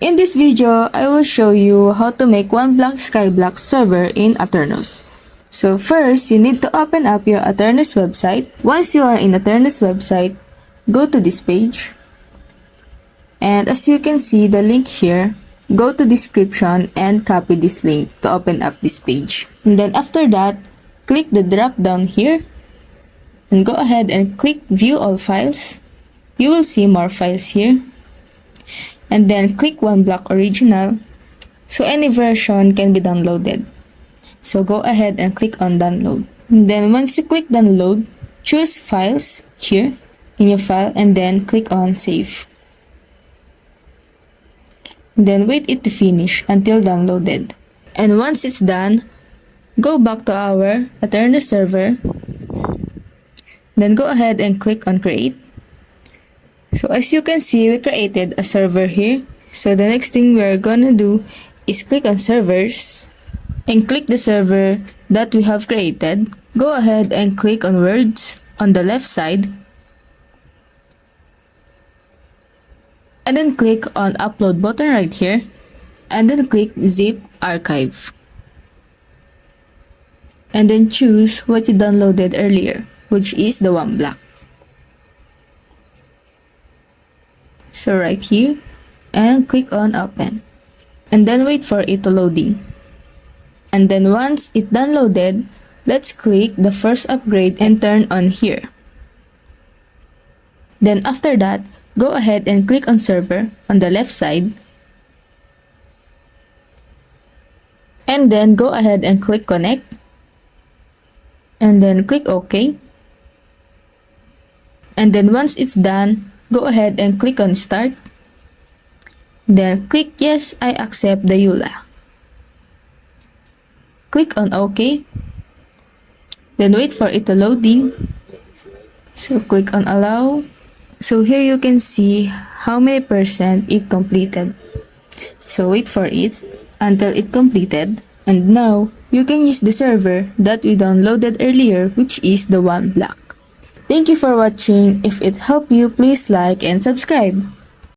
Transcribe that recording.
In this video, I will show you how to make one block skyblock server in Aternos. So first, you need to open up your Aternos website. Once you are in Aternos website, go to this page. And as you can see the link here, go to description and copy this link to open up this page. And then after that, click the drop down here and go ahead and click view all files. You will see more files here. And then click one block original, so any version can be downloaded. So go ahead and click on download. And then once you click download, choose files here in your file and then click on save. Then wait it to finish until downloaded. And once it's done, go back to our Aternos server. Then go ahead and click on create. So as you can see, we created a server here. So the next thing we're gonna do is click on servers and click the server that we have created. Go ahead and click on words on the left side. And then click on upload button right here. And then click zip archive. And then choose what you downloaded earlier, which is the one block. So right here, and click on open. And then wait for it to loading. And then once it downloaded, let's click the first upgrade and turn on here. Then after that, go ahead and click on server on the left side. And then go ahead and click connect. And then click OK. And then once it's done, go ahead and click on start. Then click yes, I accept the EULA. Click on OK. Then wait for it to loading. So click on allow. So here you can see how many percent it completed. So wait for it until it completed. And now you can use the server that we downloaded earlier, which is the one block. Thank you for watching. If it helped you, please like and subscribe.